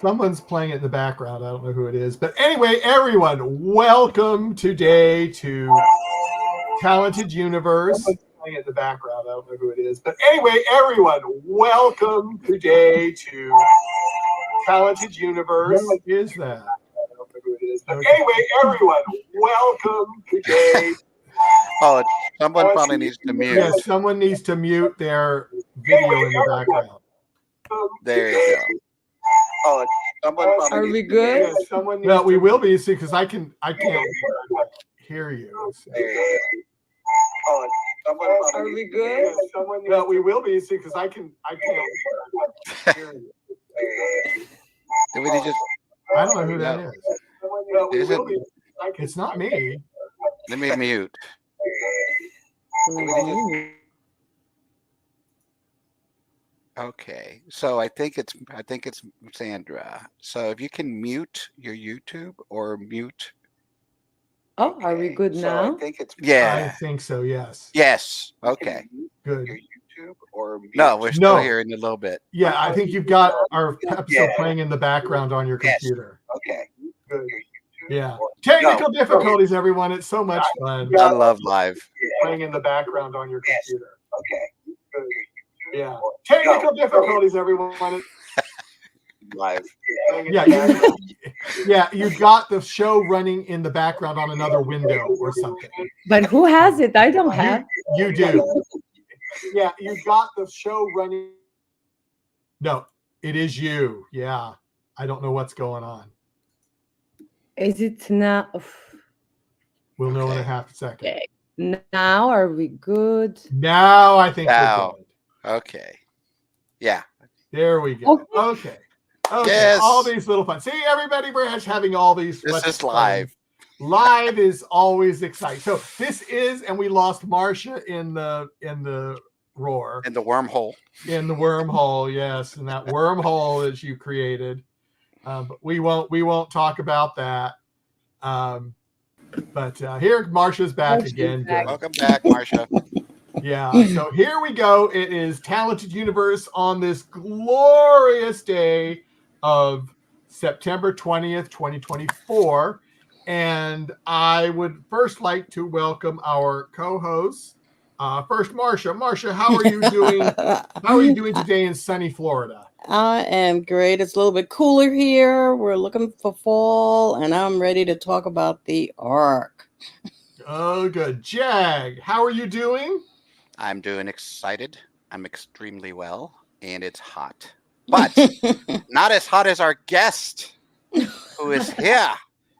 Someone's playing it in the background. I don't know who it is. But anyway, everyone, welcome today to Talented Universe. Someone's playing it in the background. I don't know who it is. But anyway, everyone, welcome today to Talented Universe. What is that? I don't know who it is. But anyway, everyone, welcome today. Oh, someone probably needs to mute. Yes, someone needs to mute their video in the background. There you go. Oh, someone probably Are we good? Yes, someone well, we will be, see, because I can't hear you. So. Oh, someone Are we good? Yes, well, we will be, see, because I can't hear you. Did we just? I don't know who that is. Well, we Is will it? be. It's not me. Let me mute. Okay, so I think it's Sandra. So if you can mute your YouTube or mute. Oh, are we good now? I think it's I think so. Yes. Yes. Okay. Good. Your YouTube or mute? No, we're still here in a little bit. Yeah, I think you've got our episode playing in the background on your computer. Okay. Good. Yeah. Technical difficulties, everyone. It's so much fun. I love live. Playing in the background on your computer. Okay. Good. Yeah. Technical difficulties, everyone. Live. Yeah, you've got the show running in the background on another window or something. But who has it? I don't have. You do. Yeah, you've got the show running. No, it is you. Yeah. I don't know what's going on. Is it now? We'll know in a half a second. Okay. Now are we good? Now I think we're good. Okay. Yeah. There we go. Okay. Yes. All these little fun. See, everybody, we're having all these. This is live. Live is always exciting. So this is, and we lost Marcia in the roar. In the wormhole. In the wormhole, yes, and that wormhole that you created. But we won't talk about that. But here, Marcia's back again. Welcome back, Marcia. Yeah, so here we go. It is Talented Universe on this glorious day of September 20th, 2024. And I would first like to welcome our co-hosts. First, Marcia. Marcia, how are you doing? How are you doing today in sunny Florida? I am great. It's a little bit cooler here. We're looking for fall, and I'm ready to talk about the Ark. Oh, good. Jag, how are you doing? I'm doing excited. I'm extremely well, and it's hot. But not as hot as our guest who is here.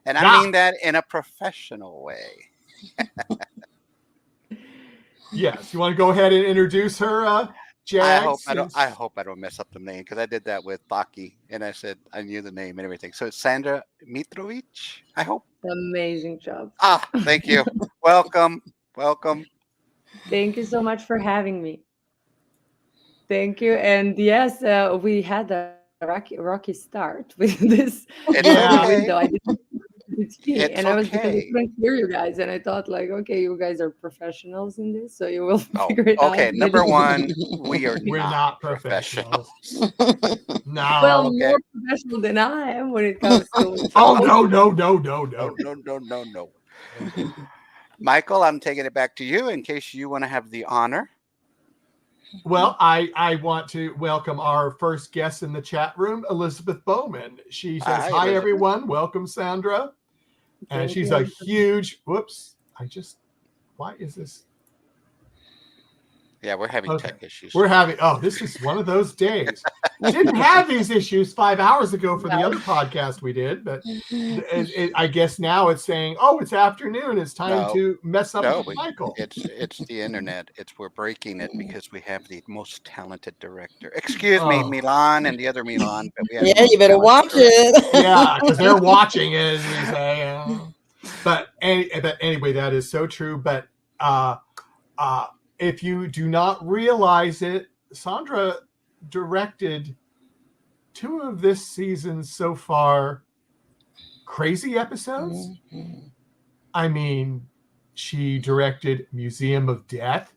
And I mean that in a professional way. Yes. You want to go ahead and introduce her, Jag? I hope I don't mess up the name, because I did that with Baki, and I said I knew the name and everything. So it's Sandra Mitrovic, I hope. Amazing job. Thank you. Welcome. Thank you so much for having me. Thank you. And yes, we had a rocky start with this window. I couldn't hear you guys, and I thought, like, okay, you guys are professionals in this, so you will figure it out. Okay, number one, we're not professionals. No. Well, more professional than I am when it comes to. No. Michael, I'm taking it back to you in case you want to have the honor. Well, I want to welcome our first guest in the chat room, Elizabeth Bowman. She says, hi everyone. Welcome, Sandra. And she's a huge, why is this? Yeah, we're having tech issues. This is one of those days. We didn't have these issues 5 hours ago for the other podcast we did, but I guess now it's saying, it's afternoon. It's time to mess up with Michael. It's the internet. We're breaking it because we have the most talented director. Excuse me, Milan and the other Milan. But you better watch it. Yeah, because they're watching it. As we say. But anyway, that is so true. But if you do not realize it, Sandra directed 2 of this season's so far crazy episodes. Mm-hmm. I mean, she directed Museum of Death.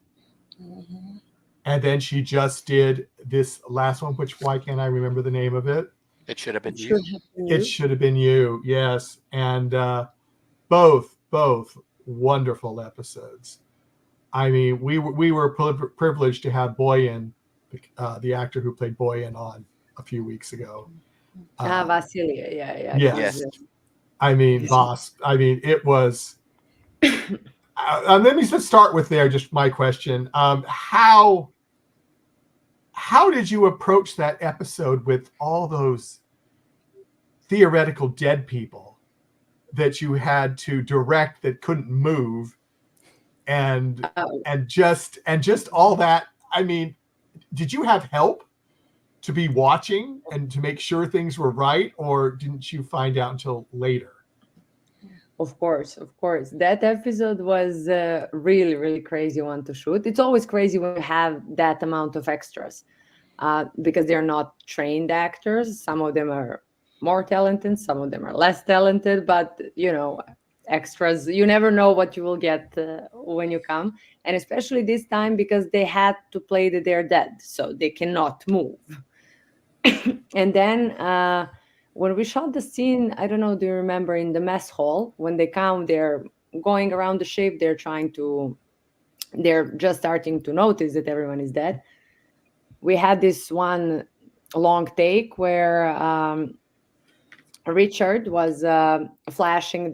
Mm-hmm. And then she just did this last one, why can't I remember the name of it? It should have been It you. should have been you. It should have been you, yes. And both wonderful episodes. I mean, we were privileged to have Boyan, the actor who played Boyan, on a few weeks ago. Vasilia, yeah. Yes. Yes. I mean, Voss. I mean, it was. Let me just start with there. Just my question: how did you approach that episode with all those theoretical dead people that you had to direct that couldn't move, and just all that? I mean, did you have help to be watching and to make sure things were right, or didn't you find out until later? Of course. That episode was a really, really crazy one to shoot. It's always crazy when you have that amount of extras because they're not trained actors. Some of them are more talented, some of them are less talented, but extras, you never know what you will get when you come. And especially this time because they had to play that they're dead, so they cannot move. And then when we shot the scene, I don't know, do you remember in the mess hall, when they come, they're going around the ship, they're just starting to notice that everyone is dead. We had this one long take where Richard was flashing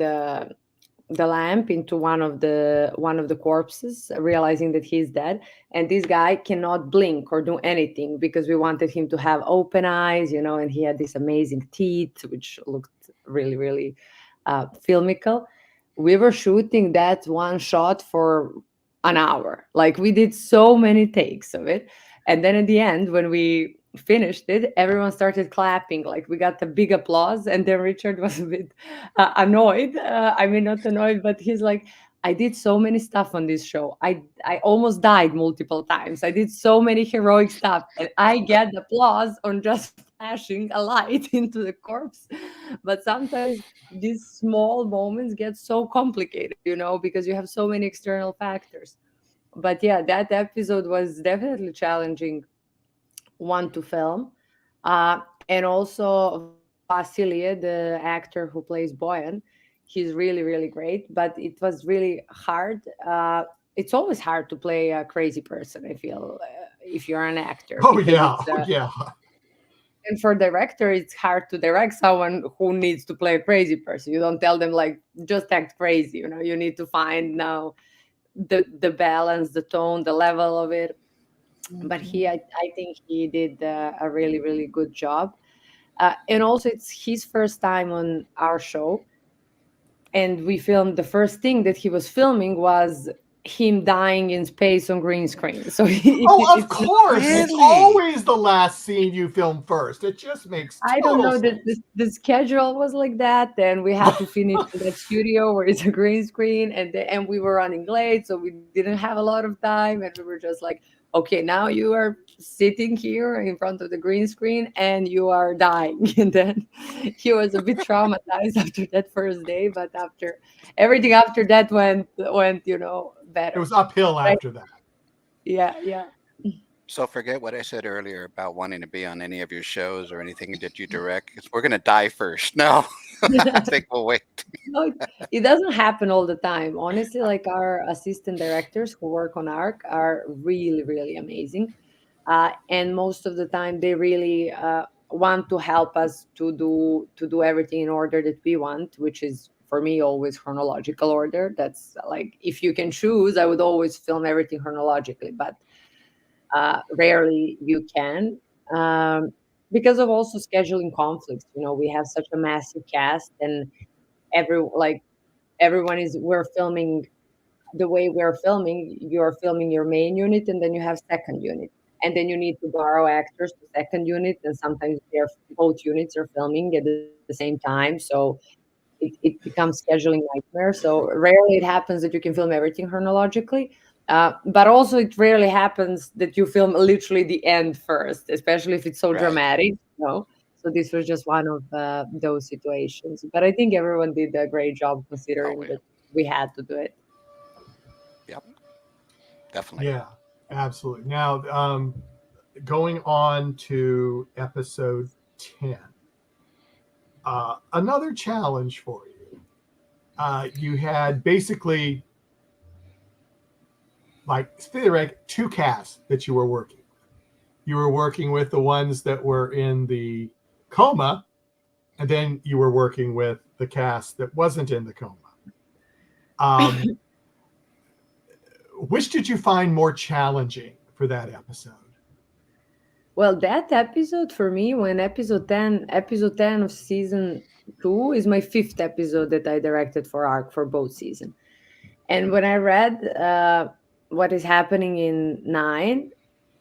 the lamp into one of the corpses, realizing that he's dead, and this guy cannot blink or do anything because we wanted him to have open eyes, and he had these amazing teeth which looked really, really filmical. We were shooting that one shot for an hour. Like, we did so many takes of it, and then at the end, when we finished it, everyone started clapping. Like, we got a big applause, and then Richard was a bit annoyed. I mean, not annoyed, but he's like, I did so many stuff on this show. I almost died multiple times. I did so many heroic stuff, and I get applause on just flashing a light into the corpse. But sometimes these small moments get so complicated, because you have so many external factors. But yeah, that episode was definitely challenging one to film. And also Vasilia, the actor who plays Boyan, he's really, really great, but it was really hard. It's always hard to play a crazy person, I feel, if you're an actor. Oh because yeah. And for director, it's hard to direct someone who needs to play a crazy person. You don't tell them, like, just act crazy. You need to find now the balance, the tone, the level of it. But I think he did a really, really good job. And also, it's his first time on our show. And we filmed, the first thing that he was filming was him dying in space on green screen. So of course, Really? it's always the last scene you film first. It just makes I don't know sense. that the schedule was like that. Then we had to finish in that studio where it's a green screen, and we were running late, so we didn't have a lot of time, and we were just like, okay, now you are sitting here in front of the green screen and you are dying. And then he was a bit traumatized after that first day, but everything after that went better. It was uphill after that. Yeah. So forget what I said earlier about wanting to be on any of your shows or anything that you direct, 'cause we're going to die first. No, I think we'll wait. No, it doesn't happen all the time. Honestly, like, our assistant directors who work on ARC are really, really amazing. And most of the time they really want to help us to do everything in order that we want, which is, for me, always chronological order. That's like, if you can choose, I would always film everything chronologically, but rarely you can, because of also scheduling conflicts. We have such a massive cast, and we're filming the way we're filming. You're filming your main unit, and then you have second unit, and then you need to borrow actors to second unit, and sometimes both units are filming at the same time, so it becomes scheduling nightmare. So rarely it happens that you can film everything chronologically. But also, it rarely happens that you film literally the end first, especially if it's so Right. dramatic. So this was just one of those situations. But I think everyone did a great job, considering Oh, yeah. that we had to do it. Yep. Definitely. Yeah, absolutely. Now, going on to episode 10. another challenge for you. You had basically two casts that you were working with. You were working with the ones that were in the coma, and then you were working with the cast that wasn't in the coma. Which did you find more challenging for that episode? Well, that episode for me, when episode 10 of season 2 is my 5th episode that I directed for ARC for both seasons. And when I read what is happening in 9,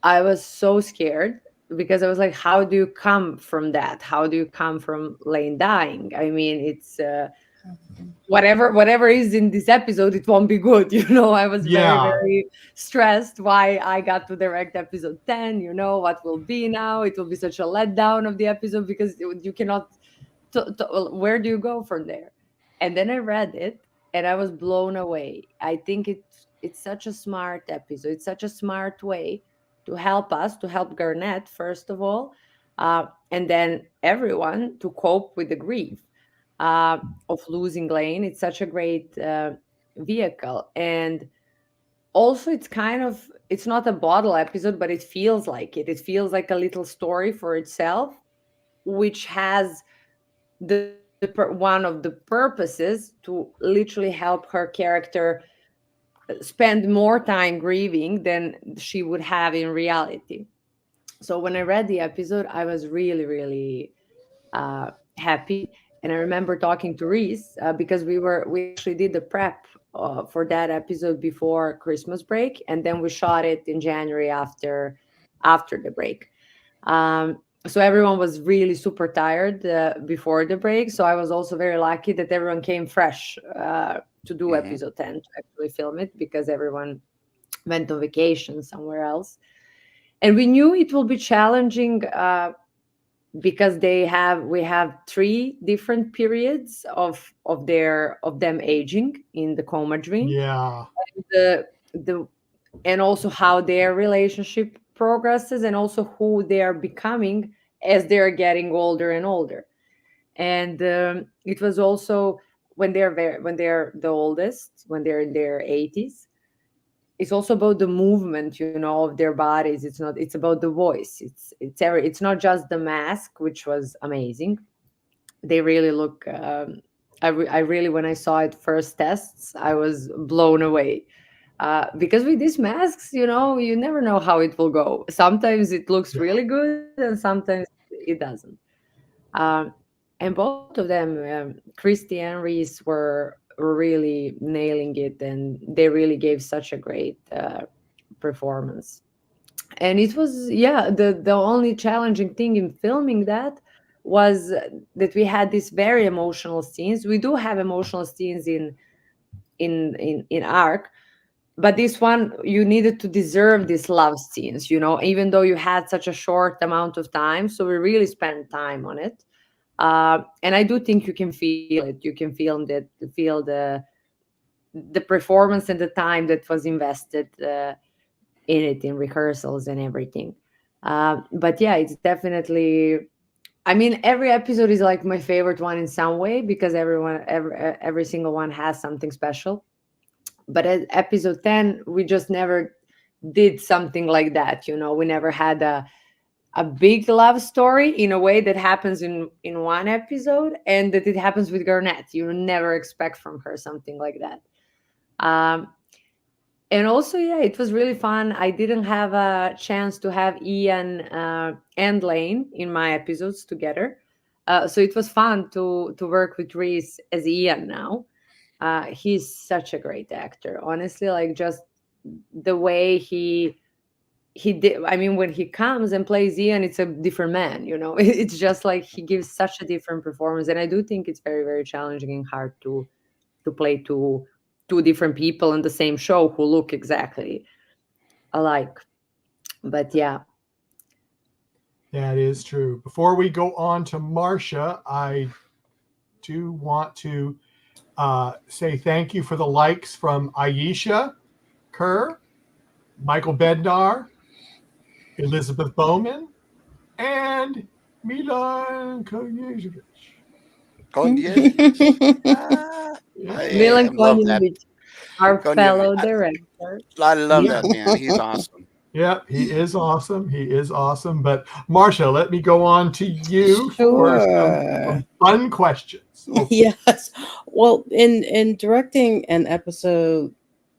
I was so scared because I was like, how do you come from that? How do you come from Lane dying? I mean, it's whatever is in this episode, it won't be good. I was very stressed why I got to direct episode 10. What will be now? It will be such a letdown of the episode because you cannot, where do you go from there? And then I read it and I was blown away. I think it's such a smart episode. It's such a smart way to help Garnett, first of all, and then everyone to cope with the grief of losing Lane. It's such a great vehicle. And also it's not a bottle episode, but it feels like it. It feels like a little story for itself, which has one of the purposes to literally help her character spend more time grieving than she would have in reality. So when I read the episode, I was really, really happy. And I remember talking to Reese because we actually did the prep for that episode before Christmas break, and then we shot it in January after the break. So everyone was really super tired before the break. So I was also very lucky that everyone came fresh to do episode 10, to actually film it, because everyone went on vacation somewhere else. And we knew it will be challenging because we have 3 different periods of them aging in the coma dream. Yeah. And also how their relationship progresses, and also who they are becoming as they're getting older and older. And it was also when they're the oldest, when they're in their 80s. It's also about the movement, of their bodies. It's about the voice. It's not just the mask, which was amazing. They really look. I really, when I saw it first tests, I was blown away. Because with these masks, you never know how it will go. Sometimes it looks really good, and sometimes it doesn't. And both of them, Christy and Reese, were really nailing it, and they really gave such a great performance. And it was, the only challenging thing in filming that was that we had these very emotional scenes. We do have emotional scenes in ARC, but this one, you needed to deserve these love scenes, even though you had such a short amount of time. So we really spent time on it. And I do think you can feel it. You can feel the performance and the time that was invested in it, in rehearsals and everything. But yeah, it's definitely, I mean, every episode is like my favorite one in some way, because every single one has something special. But at episode 10, we just never did something like that. We never had a big love story in a way that happens in one episode, and that it happens with Garnett. You never expect from her something like that. And also, it was really fun. I didn't have a chance to have Ian and Lane in my episodes together. So it was fun to work with Reese as Ian now. He's such a great actor, honestly. Like, just the way he did. I mean, when he comes and plays Ian, it's a different man. It's just like he gives such a different performance, and I do think it's very, very challenging and hard to play two different people in the same show who look exactly alike. But yeah. That is true. Before we go on to Marcia, I do want to say thank you for the likes from Aisha Kerr, Michael Bednar, Elizabeth Bowman, and Milan Kojevic. Kondievich. I Milan love that. Konjević, our Kondievich. fellow director. I love Yeah. that man. He's awesome. Yeah, he is awesome. He is awesome. But Marcia, let me go on to you for Sure. some fun questions. Yes. Well, in directing an episode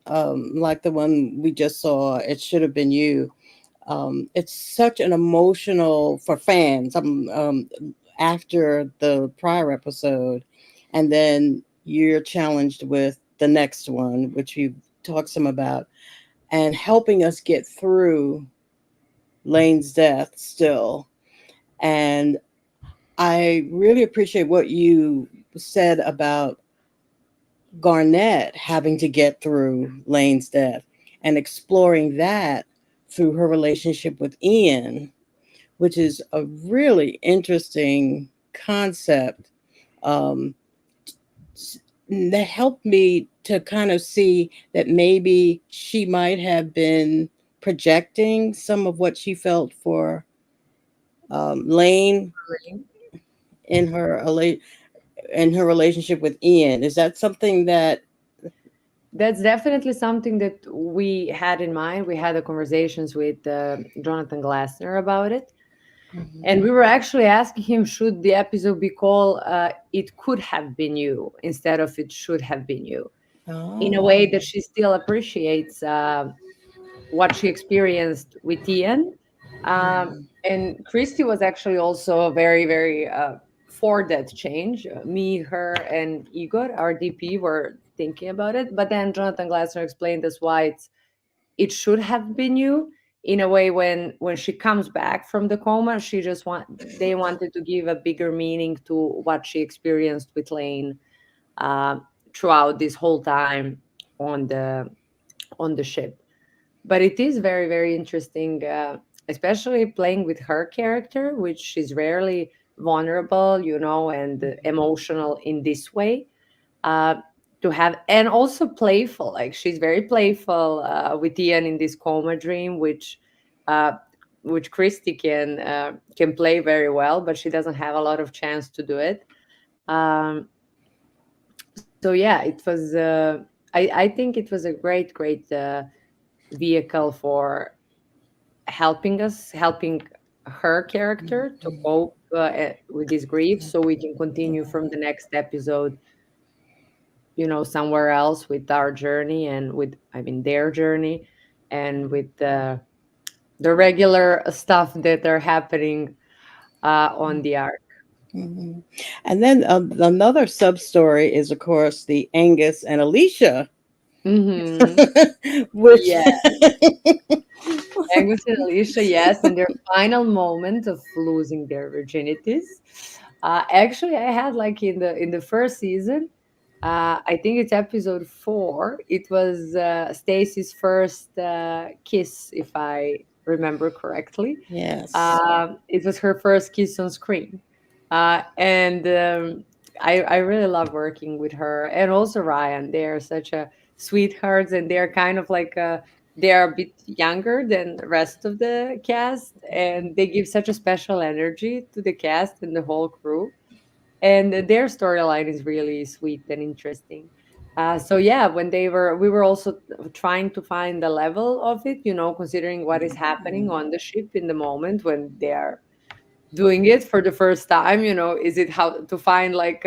like the one we just saw, It Should Have Been You. It's such an emotional for fans. After the prior episode, and then you're challenged with the next one, which you talked some about, and helping us get through Lane's death still. And I really appreciate what you said about Garnett having to get through Lane's death and exploring that through her relationship with Ian, which is a really interesting concept um, that helped me to kind of see that maybe she might have been projecting some of what she felt for Lane in her relationship with Ian. Is that something that? That's definitely something that we had in mind. We had the conversations with Jonathan Glassner about it. And we were actually asking him, should the episode be called It Could Have Been You instead of It Should Have Been You? In a way that she still appreciates what she experienced with Ian. And Christy was actually also very, very for that change. Me, her, and Igor, our DP, were thinking about it. But then Jonathan Glassner explained us why it should have been you. In a way, when she comes back from the coma, they wanted to give a bigger meaning to what she experienced with Lane throughout this whole time on the ship. But it is very, very interesting, especially playing with her character, which is rarely vulnerable, and emotional in this way. Uh, to have, and also playful, like she's very playful with Ian in this coma dream, uh, which Christy can play very well, but she doesn't have a lot of chance to do it. So yeah, it was. I think it was a great vehicle for helping her character to cope with this grief, so we can continue from the next episode, somewhere else with our journey and their journey, and with the regular stuff that are happening on the arc. Mhm. And then another sub story is, of course, the Angus and Alicia, Hmm. which Yeah. Angus and Alicia, yes, in their final moment of losing their virginities. Actually, I had, like, in the first season, I think it's episode 4. It was Stacy's first kiss, if I remember correctly. yes, It was her first kiss on screen, and I really love working with her, and also Ryan. They are such a sweethearts, and they're kind of like they are a bit younger than the rest of the cast, and they give such a special energy to the cast and the whole crew. And their storyline is really sweet and interesting. So yeah, we were also trying to find the level of it, considering what is happening on the ship in the moment when they are doing it for the first time. Is it how to find, like,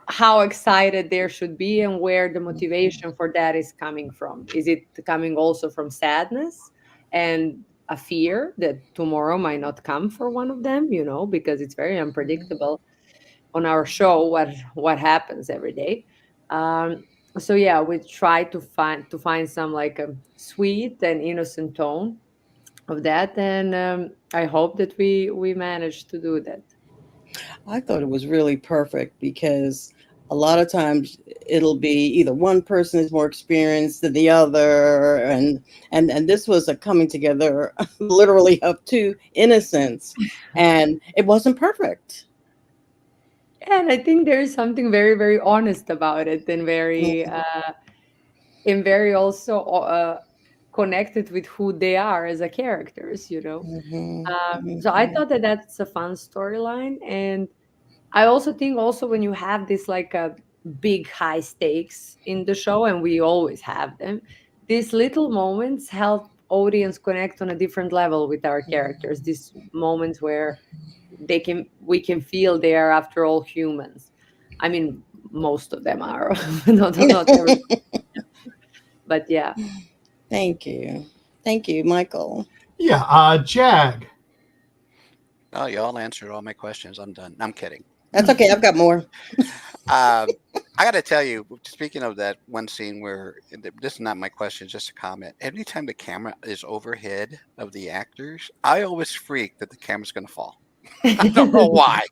how excited there should be, and where the motivation for that is coming from? Is it coming also from sadness and a fear that tomorrow might not come for one of them, because it's very unpredictable on our show what happens every day. So yeah, we try to find some, like, a sweet and innocent tone of that, and I hope that we managed to do that. I thought it was really perfect because a lot of times it'll be either one person is more experienced than the other, and this was a coming together literally of two innocents, and it wasn't perfect. And I think there is something very, very honest about it, and very also connected with who they are as a characters. Mhm, So I mhm, thought that that's a fun storyline, and I also think also when you have this like a big high stakes in the show, and we always have them, these little moments help audience connect on a different level with our characters. These moments where we can feel they are after all humans. I mean, most of them are, not every, but yeah. Thank you. Thank you, Michael. Yeah, Jag. Oh, y'all answered all my questions. I'm done. I'm kidding. That's okay. I've got more. I got to tell you, speaking of that one scene where this is not my question, just a comment. Anytime the camera is overhead of the actors, I always freak that the camera's going to fall. I don't know why.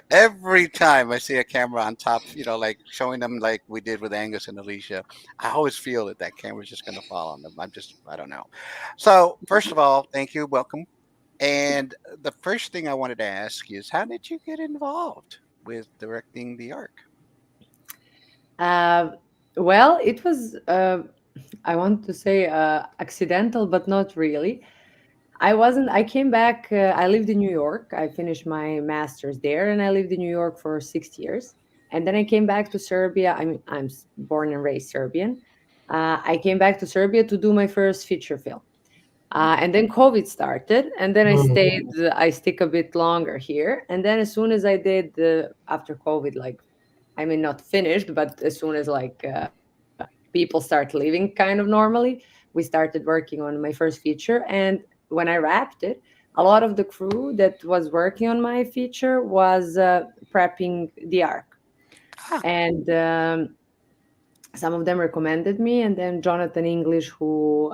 Every time I see a camera on top, like showing them like we did with Angus and Alicia, I always feel that that camera's just going to fall on them. I don't know. So, first of all, thank you. Welcome. And the first thing I wanted to ask you is, how did you get involved with directing the arc? Well, it was, I want to say accidental, but not really. I came back, I lived in New York. I finished my master's there and I lived in New York for 6 years. And then I came back to Serbia. I mean, I'm born and raised Serbian. I came back to Serbia to do my first feature film. And then COVID started, and then I stick a bit longer here. And then as soon as I did, after COVID, like, I mean, not finished, but as soon as like people start living kind of normally, we started working on my first feature. And when I wrapped it, a lot of the crew that was working on my feature was prepping the arc. And some of them recommended me. And then Jonathan English, who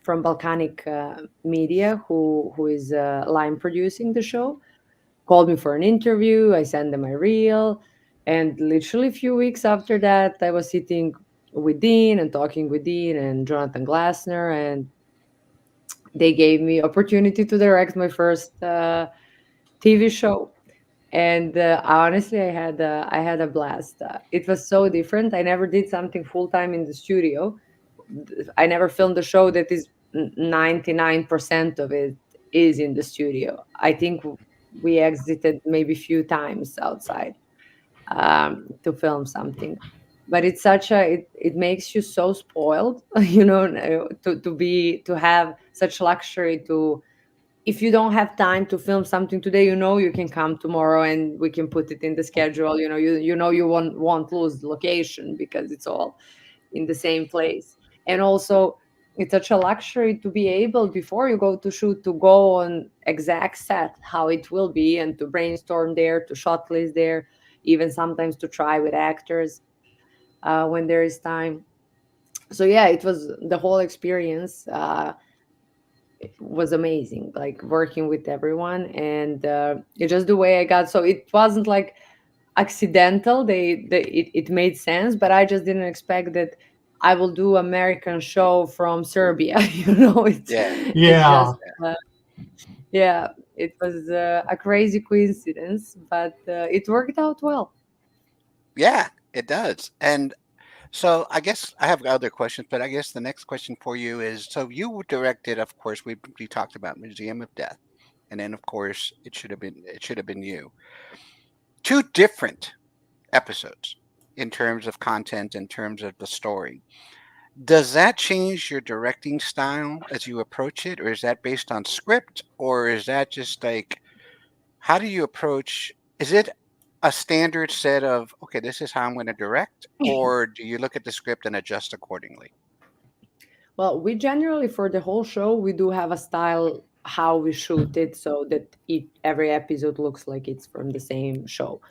from Balkanic Media, who is line producing the show, called me for an interview. I sent them my reel. And literally a few weeks after that, I was sitting with Dean and talking with Dean and Jonathan Glassner, and they gave me opportunity to direct my first TV show. And honestly, I had a blast. It was so different. I never did something full time in the studio. I never filmed a show that is 99% of it is in the studio. I think we exited maybe a few times outside to film something. But it's it makes you so spoiled, to have such luxury to, if you don't have time to film something today, you can come tomorrow and we can put it in the schedule. You won't lose the location because it's all in the same place. And also, it's such a luxury to be able, before you go to shoot, to go on exact set how it will be and to brainstorm there, to shot list there, even sometimes to try with actors when there is time. So yeah, it was the whole experience. It was amazing, like working with everyone, and it's just the way I got. So it wasn't like accidental. It made sense, but I just didn't expect that I will do American show from Serbia. It's Yeah. yeah, it was a crazy coincidence, but it worked out well. Yeah, it does. And so I guess I have other questions, but I guess the next question for you is, so you directed, of course, we talked about Museum of Death, and then of course it should have been you. Two different episodes in terms of content, in terms of the story. Does that change your directing style as you approach it, or is that based on script, or is that just like, how do you approach? Is it a standard set of, okay, this is how I'm going to direct, or do you look at the script and adjust accordingly? Well, we generally, for the whole show, we do have a style how we shoot it so that every episode looks like it's from the same show.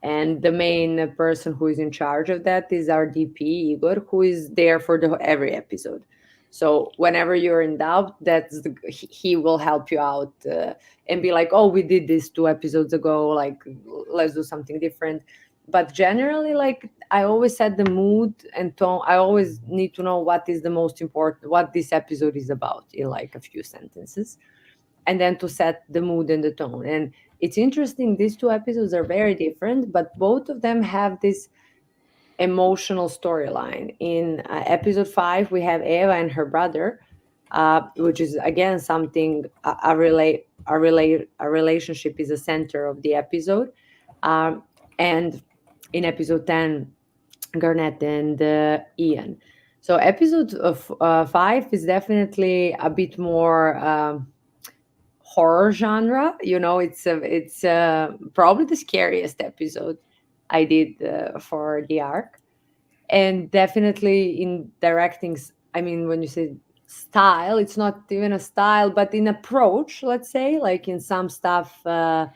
And the main person who is in charge of that is our DP, Igor, who is there for every episode. So whenever you're in doubt, he will help you out and be like, oh, we did this 2 episodes ago, like, let's do something different. But generally, like, I always set the mood and tone. I always need to know what is the most important, what this episode is about in like a few sentences, and then to set the mood and the tone. And it's interesting, these 2 episodes are very different, but both of them have this emotional storyline. In episode 5, we have Eva and her brother, which is again something, a relationship is a center of the episode. And in episode 10, Garnett and Ian. So episode of 5 is definitely a bit more horror genre. It's probably the scariest episode I did for the arc, and definitely in directing. I mean, when you say style, it's not even a style, but in approach, let's say, like in some stuff that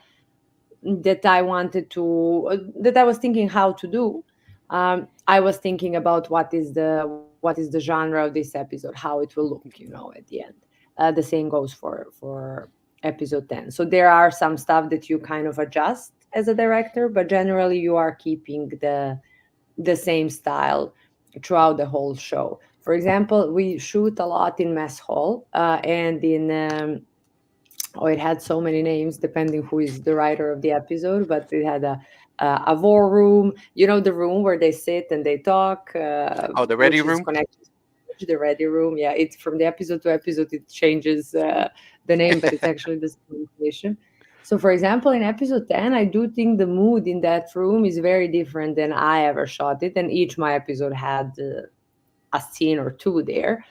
I wanted to, that I was thinking how to do. I was thinking about what is the genre of this episode, how it will look, at the end. The same goes for episode 10. So there are some stuff that you kind of adjust as a director, but generally you are keeping the same style throughout the whole show. For example, we shoot a lot in mess hall, and in it had so many names depending who is the writer of the episode, but it had a war room, the room where they sit and they talk. Oh, the ready which is room? connected to the ready room. Yeah, it's from the episode to episode, it changes the name, but it's actually the same location. So, for example, in episode 10, I do think the mood in that room is very different than I ever shot it, and each my episode had a scene or two there.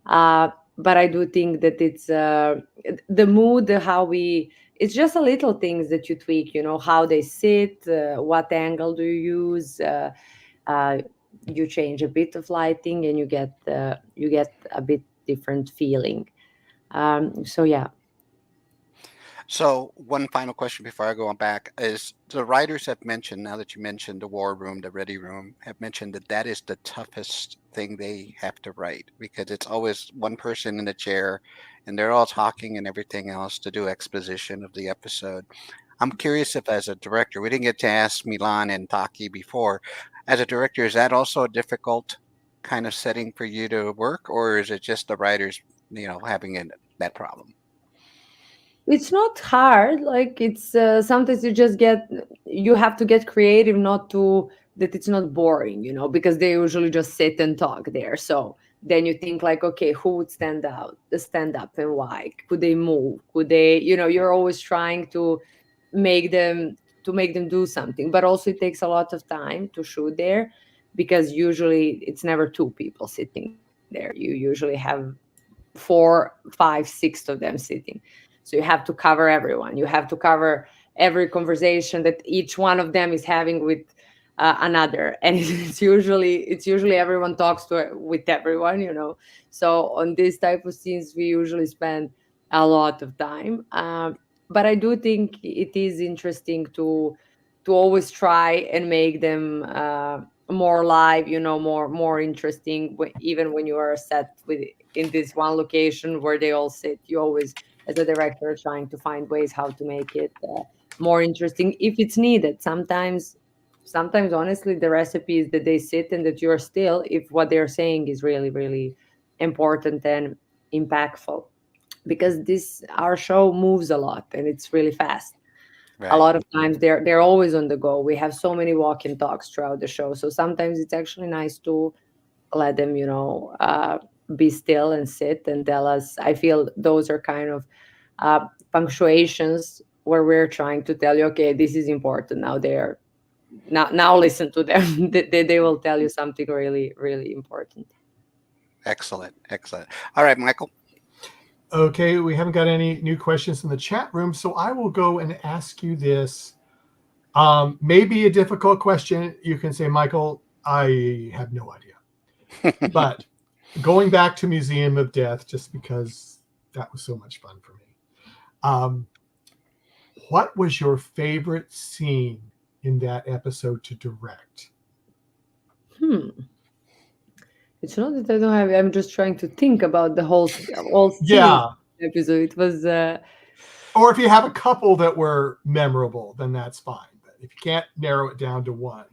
But I do think that it's the mood, it's just a little things that you tweak, how they sit, what angle do you use, uh, you change a bit of lighting, and you get a bit different feeling. So yeah. So one final question before I go on back is the writers have mentioned, now that you mentioned the war room, the ready room, have mentioned that that is the toughest thing they have to write because it's always one person in the chair and they're all talking and everything else to do exposition of the episode. I'm curious if as a director, we didn't get to ask Milan and Taki before, as a director, is that also a difficult kind of setting for you to work or is it just the writers, having that problem? It's not hard. Like, it's sometimes you have to get creative, not to that it's not boring, because they usually just sit and talk there. So then you think like, okay, who would stand up, and why? Could they move? Could they, you're always trying make them to make them do something. But also it takes a lot of time to shoot there, because usually it's never two people sitting there. You usually have 4, 5, 6 of them sitting. So you have to cover everyone. You have to cover every conversation that each one of them is having with another, and it's usually everyone talks with everyone. So on this type of scenes, we usually spend a lot of time. But I do think it is interesting to always try and make them more live, more interesting. Even when you are set in this one location where they all sit, you always, as a director, are trying to find ways how to make it more interesting if it's needed. Sometimes honestly, the recipe is that they sit and that you're still, if what they're saying is really, really important and impactful, because this our show moves a lot and it's really fast. A Right. lot of times they're always on the go. We have so many walk and talks throughout the show, so sometimes it's actually nice to let them, be still and sit and tell us. I feel those are kind of punctuations where we're trying to tell you, okay, this is important now. They're now listen to them. They will tell you something really, really important. Excellent. Excellent. All right, Michael. Okay, we haven't got any new questions in the chat room, so I will go and ask you this. Maybe a difficult question. You can say, Michael, I have no idea. But going back to Museum of Death, just because that was so much fun for me. What was your favorite scene in that episode to direct? It's not that I don't have. I'm just trying to think about the whole scene Yeah. episode. It was. Or if you have a couple that were memorable, then that's fine. But if you can't narrow it down to one.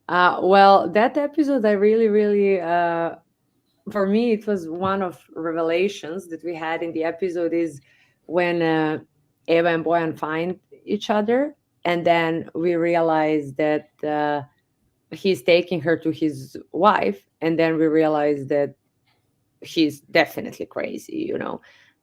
Well, that episode, I really, really, for me, it was one of revelations that we had in the episode is when Eva and Boyan find each other, and then we realize that he's taking her to his wife, and then we realize that he's definitely crazy.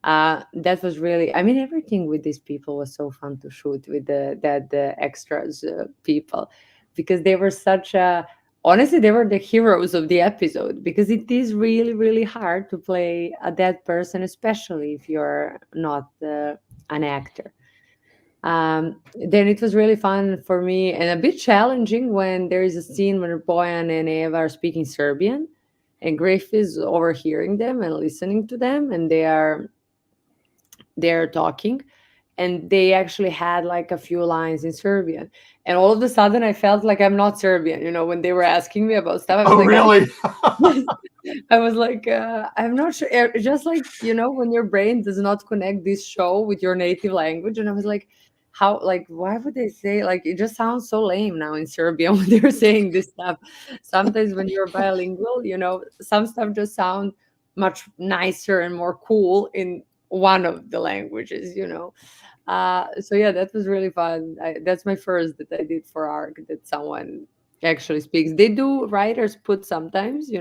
That was really, I mean, everything with these people was so fun to shoot with the extras people, because they were such a, honestly, they were the heroes of the episode, because it is really, really hard to play a dead person, especially if you're not an actor. Then it was really fun for me and a bit challenging when there is a scene when Boyan and Eva are speaking Serbian, and Griff is overhearing them and listening to them, and they're talking, and they actually had like a few lines in Serbian, and all of a sudden I felt like I'm not Serbian, when they were asking me about stuff. I was Oh, like, really? I was like, I'm not sure. Just like, when your brain does not connect this show with your native language. And I was like, how, like, why would they say, like, it just sounds so lame now in Serbia when they're saying this stuff. Sometimes when you're bilingual, some stuff just sound much nicer and more cool in one of the languages. So yeah, that was really fun. That's my first that I did for ARC, that someone actually speaks. They do, writers put sometimes,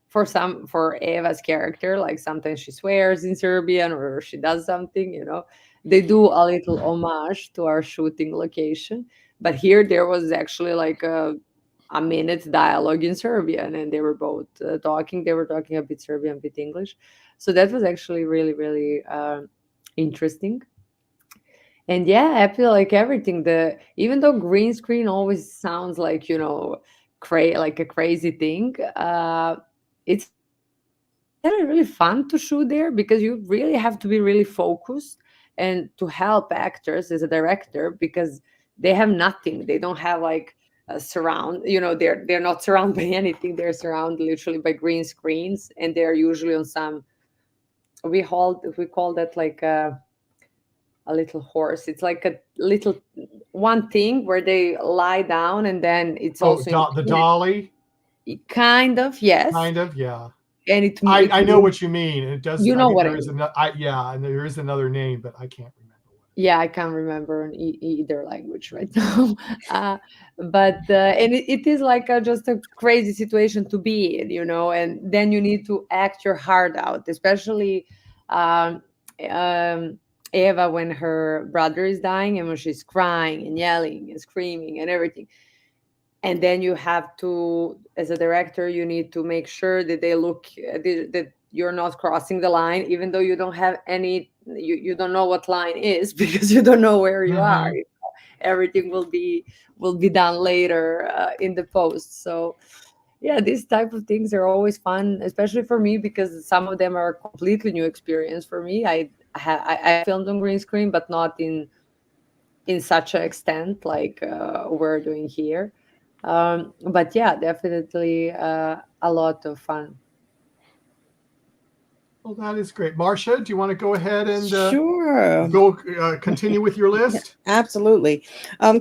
for Eva's character, like sometimes she swears in Serbian or she does something. They do a little homage to our shooting location. But here there was actually like a minute dialogue in Serbian, and they were both talking. They were talking a bit Serbian, a bit English. So that was actually really, really interesting. And yeah, I feel like everything. Even though green screen always sounds like like a crazy thing, it's really, really fun to shoot there, because you really have to be really focused and to help actors as a director, because they have nothing. They don't have like a surround. They're not surrounded by anything. They're surrounded literally by green screens, and they're usually on some. We call that like a little horse. It's like a little one thing where they lie down, and then it's Oh, also the dolly? kind of, yes. Kind of, yeah. And it I know moves. what you mean. It does. You I know think what there I is mean. yeah, and there is another name, but I can't remember what. Yeah, I can't remember in either language right now. But and it is like just a crazy situation to be in. And then you need to act your heart out, especially um, um, Eva, when her brother is dying, and when she's crying and yelling and screaming and everything. And then you have to, as a director, you need to make sure that they look that you're not crossing the line, even though you don't have any, you don't know what line is because you don't know where you are. Mhm. Everything will be done later in the post. So yeah, these type of things are always fun, especially for me, because some of them are a completely new experience for me. I filmed on green screen, but not in such an extent like we're doing here. But yeah, definitely a lot of fun. Well, that is great. Marcia, do you want to go ahead and Sure. continue with your list? Absolutely.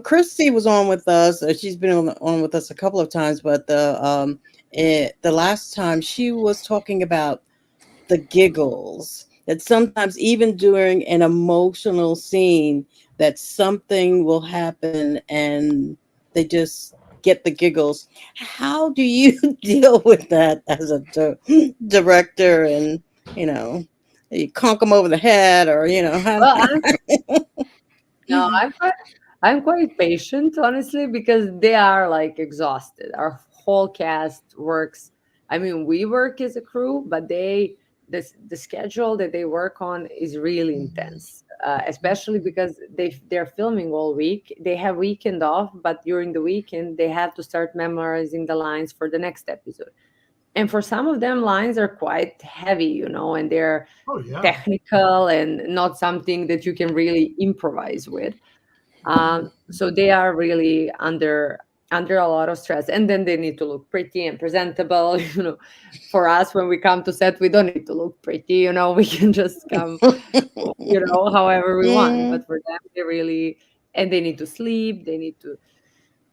Christy was on with us. She's been on with us a couple of times, but the last time she was talking about the giggles, that sometimes even during an emotional scene, that something will happen and they just get the giggles. How do you deal with that as a director? And you conk them over the head, or Well, no, I'm quite patient, honestly, because they are like exhausted. Our whole cast works. I mean, we work as a crew, but the schedule that they work on is really intense, especially because they're filming all week. They have weekend off, but during the weekend they have to start memorizing the lines for the next episode. And for some of them, lines are quite heavy, and they're Oh yeah. technical and not something that you can really improvise with. So they are really under a lot of stress, and then they need to look pretty and presentable. For us, when we come to set, we don't need to look pretty. We can just come, however we want. Mm. But for them, they really, and they need to sleep. They need to.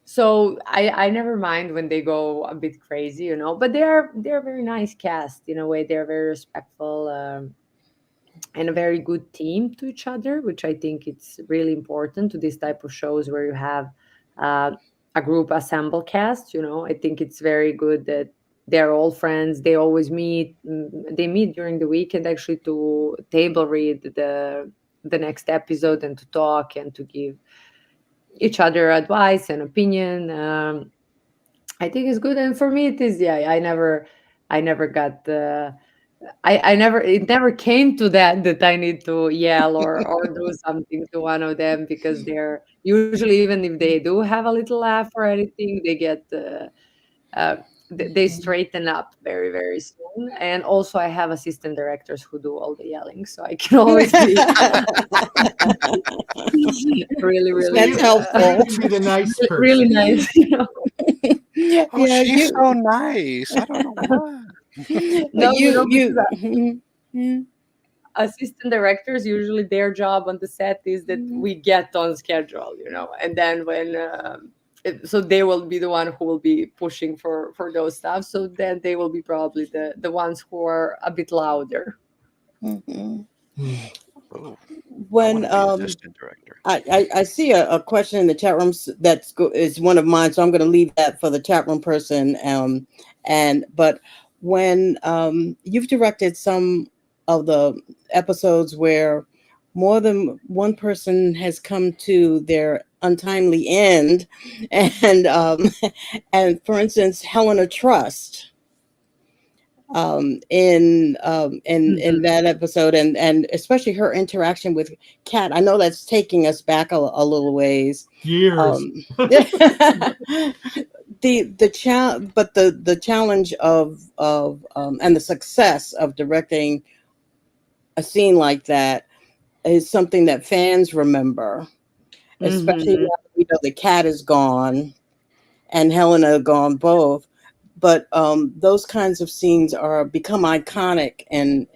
So I never mind when they go a bit crazy. But they're a very nice cast in a way. They're very respectful. And a very good team to each other, which I think it's really important to this type of shows where you have uh, a group assemble cast. I think it's very good that they're all friends. They always meet. They meet during the weekend actually to table read the next episode and to talk and to give each other advice and opinion. I think it's good, and for me, it is. Yeah, I never got the. I never. It never came to that I need to yell or do something to one of them, because they're usually, even if they do have a little laugh or anything, they get uh, they straighten up very very soon. And also, I have assistant directors who do all the yelling, so I can always be really really That's helpful. You can be the nice person. really nice. Oh, Yeah, she's so nice. I don't know why. No, you assistant directors, usually their job on the set is that we get on schedule, and then when so they will be the one who will be pushing for those stuff, so then they will be probably the ones who are a bit louder. Oh, I when want to be assistant director. I see a question in the chat room is one of mine, so I'm going to leave that for the chat room person. But when you've directed some of the episodes where more than one person has come to their untimely end, and for instance, Helena Trust. In that episode, and especially her interaction with Kat. I know that's taking us back a little ways. Years. The challenge of and the success of directing a scene like that is something that fans remember, especially now that we know the Kat is gone and Helena gone both. But those kinds of scenes become iconic in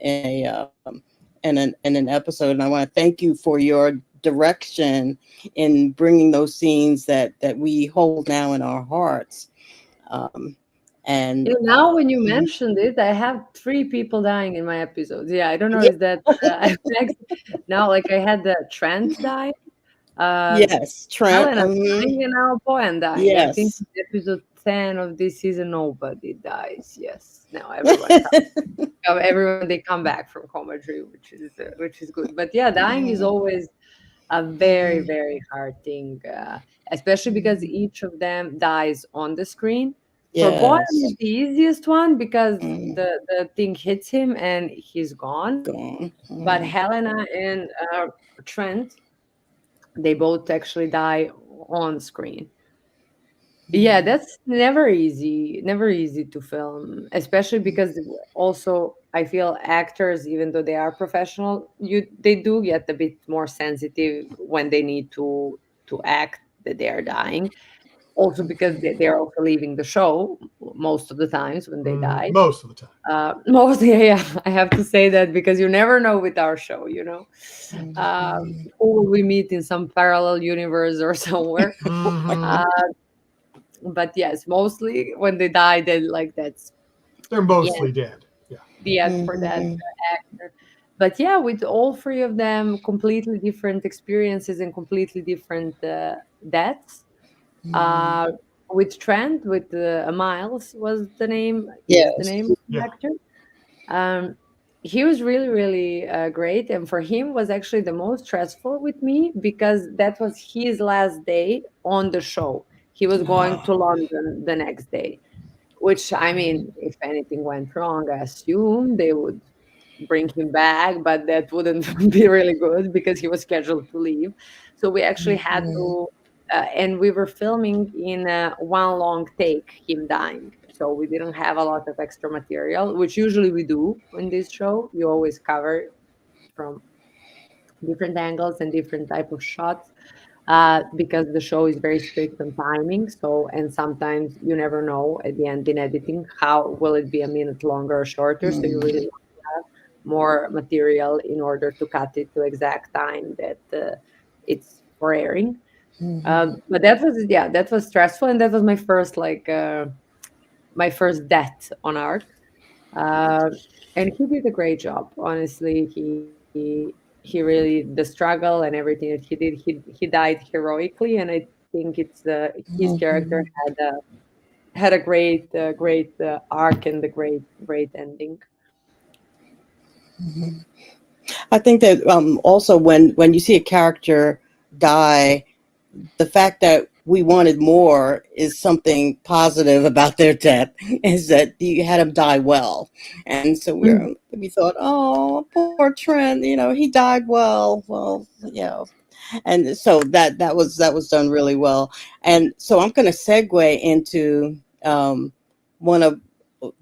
an episode, and I want to thank you for your direction in bringing those scenes that we hold now in our hearts. And now, when you mentioned it, I have 3 people dying in my episodes. Yeah, I don't know if that now, like I had Trent die. Yes, Trent. Dying, and now Boyan dying. Yes. I think in episode 10 of this season, nobody dies. Yes, now everyone they come back from commentary, which is good. But yeah, dying is always a very very hard thing, especially because each of them dies on the screen. For Boyan, it's the easiest one because the thing hits him and he's gone. But Helena and Trent, they both actually die on screen. Yeah, that's never easy to film, especially because also I feel actors, even though they are professional, they do get a bit more sensitive when they need to act that they are dying. Also because they're also leaving the show most of the times when they die. Most of the time. Yeah, I have to say that because you never know with our show, who will we meet in some parallel universe or somewhere. But yes, mostly when they die, they're mostly dead. Yeah. The end for that actor. But yeah, with all 3 of them, completely different experiences and completely different deaths. With Trent, with Miles was the name. Yes. The name of the actor. He was really, really great, and for him was actually the most stressful with me because that was his last day on the show. He was going to London the next day, which, I mean, if anything went wrong, I assume they would bring him back, but that wouldn't be really good because he was scheduled to leave. So we actually had to, and we were filming in one long take, him dying. So we didn't have a lot of extra material, which usually we do in this show. You always cover from different angles and different type of shots. Because the show is very strict on timing. So, and sometimes you never know at the end in editing, how will it be a minute longer or shorter. So you really want to have more material in order to cut it to exact time that it's for airing. But that was stressful. And that was my first, my first death on Arc. And he did a great job. Honestly, he really, the struggle and everything that he did, he died heroically, and I think it's his character had a great arc and a great ending. Mhm. I think that also when you see a character die, the fact that we wanted more is something positive about their death, is that you had him die well. And so we thought, oh, poor Trent, he died well. Well, and so that was done really well. And so I'm going to segue into one of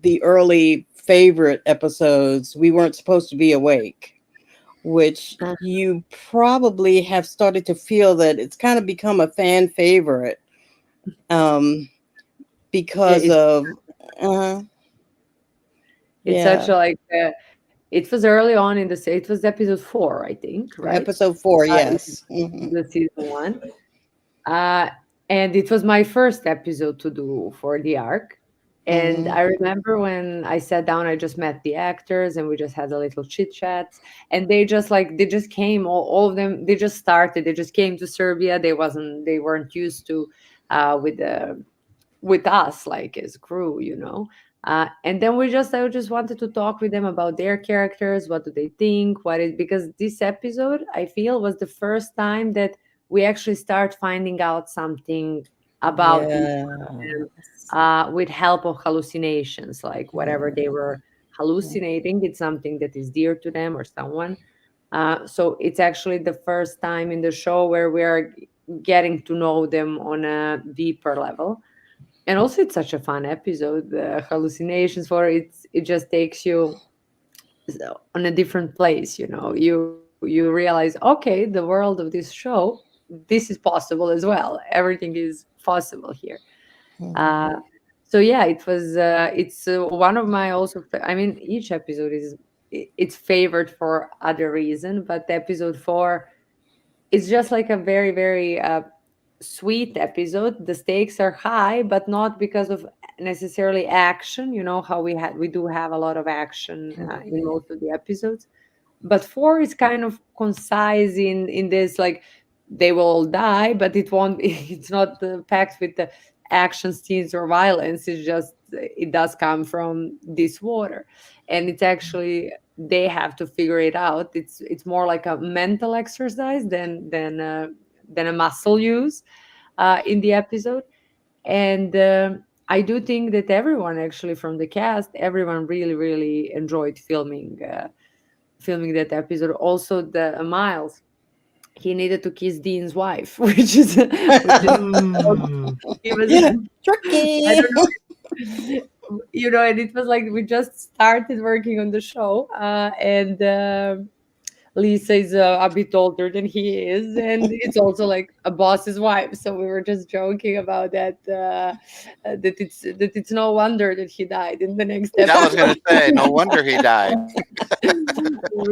the early favorite episodes, We Weren't Supposed to Be Awake, which you probably have started to feel that it's kind of become a fan favorite because of it's such a it was early on in it was episode 4, I think, right? Episode 4, yes. The season 1. And it was my first episode to do for the arc. And I remember when I sat down, I just met the actors and we just had a little chit chat. And they just came, all of them, they just came to Serbia. They weren't used to with us, like as crew, and then I just wanted to talk with them about their characters. What do they think? Because this episode, I feel, was the first time that we actually start finding out something about them, with help of hallucinations, like whatever they were hallucinating, it's something that is dear to them or someone. So it's actually the first time in the show where we are getting to know them on a deeper level. And also it's such a fun episode. The hallucinations it just takes you on a different place. You realize, okay, the world of this show, this is possible as well. Everything is possible here. So yeah, it's one of my also, I mean, each episode it's favored for other reason, but episode 4 is just like a very, very sweet episode. The stakes are high, but not because of necessarily action. How we do have a lot of action in most of the episodes, but 4 is kind of concise in this, like, they will all die, but it won't it's not packed with the action scenes or violence. It's just, it does come from this water, and it's actually, they have to figure it out. It's more like a mental exercise than a muscle use in the episode. And I do think that everyone, actually, from the cast, everyone really, really enjoyed filming that episode. Also, the Miles, he needed to kiss Dean's wife, which is he was tricky. I don't know. And it was like we just started working on the show, and Lisa is a bit older than he is, and it's also like a boss's wife. So we were just joking about that. That it's no wonder that he died in the next episode. I was gonna say, no wonder he died. we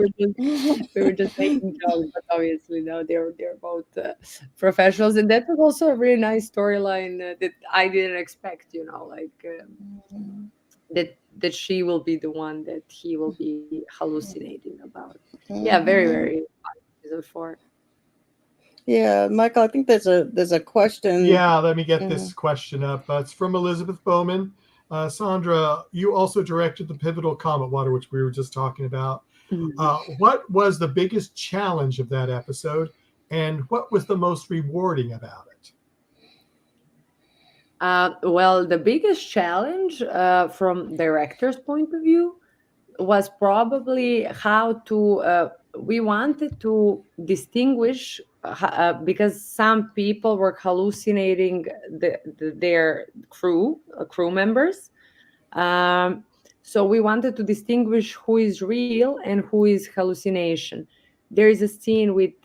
were just making jokes, but obviously no, they're both professionals, and that was also a really nice storyline that I didn't expect. That she will be the one that he will be hallucinating about. Yeah, very, very fun episode 4. Yeah, Michael, I think there's a question. Yeah, let me get this question up. It's from Elizabeth Bowman. Sandra, you also directed the pivotal Comet Water, which we were just talking about. What was the biggest challenge of that episode, and what was the most rewarding about it? Well, the biggest challenge from director's point of view was probably how to we wanted to distinguish because some people were hallucinating their crew members. So we wanted to distinguish who is real and who is hallucination. There is a scene with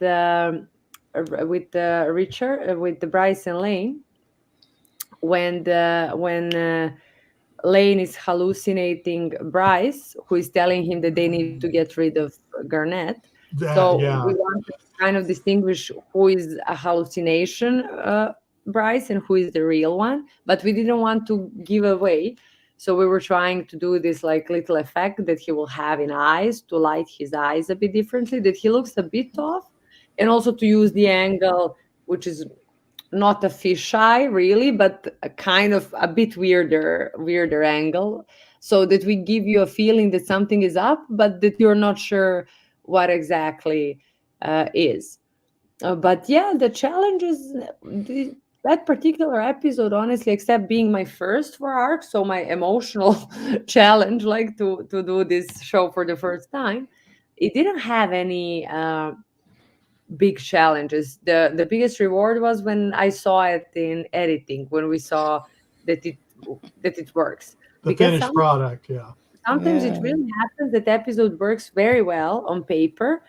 Richard, with the Bryce and Lane, when Lane is hallucinating Bryce, who is telling him that they need to get rid of Garnett. We want to kind of distinguish who is a hallucination, Bryce, and who is the real one. But we didn't want to give away. So we were trying to do this like little effect that he will have in eyes, to light his eyes a bit differently, that he looks a bit off, and also to use the angle, which is not a fisheye really, but a kind of a bit weirder angle, so that we give you a feeling that something is up, but that you're not sure what exactly is. But yeah, the challenge is that particular episode, honestly, except being my first for ARC, so my emotional challenge, like to do this show for the first time, it didn't have any big challenges. The biggest reward was when I saw it in editing, when we saw that it works. The Because finished product, yeah. sometimes it really happens that episode works very well on paper,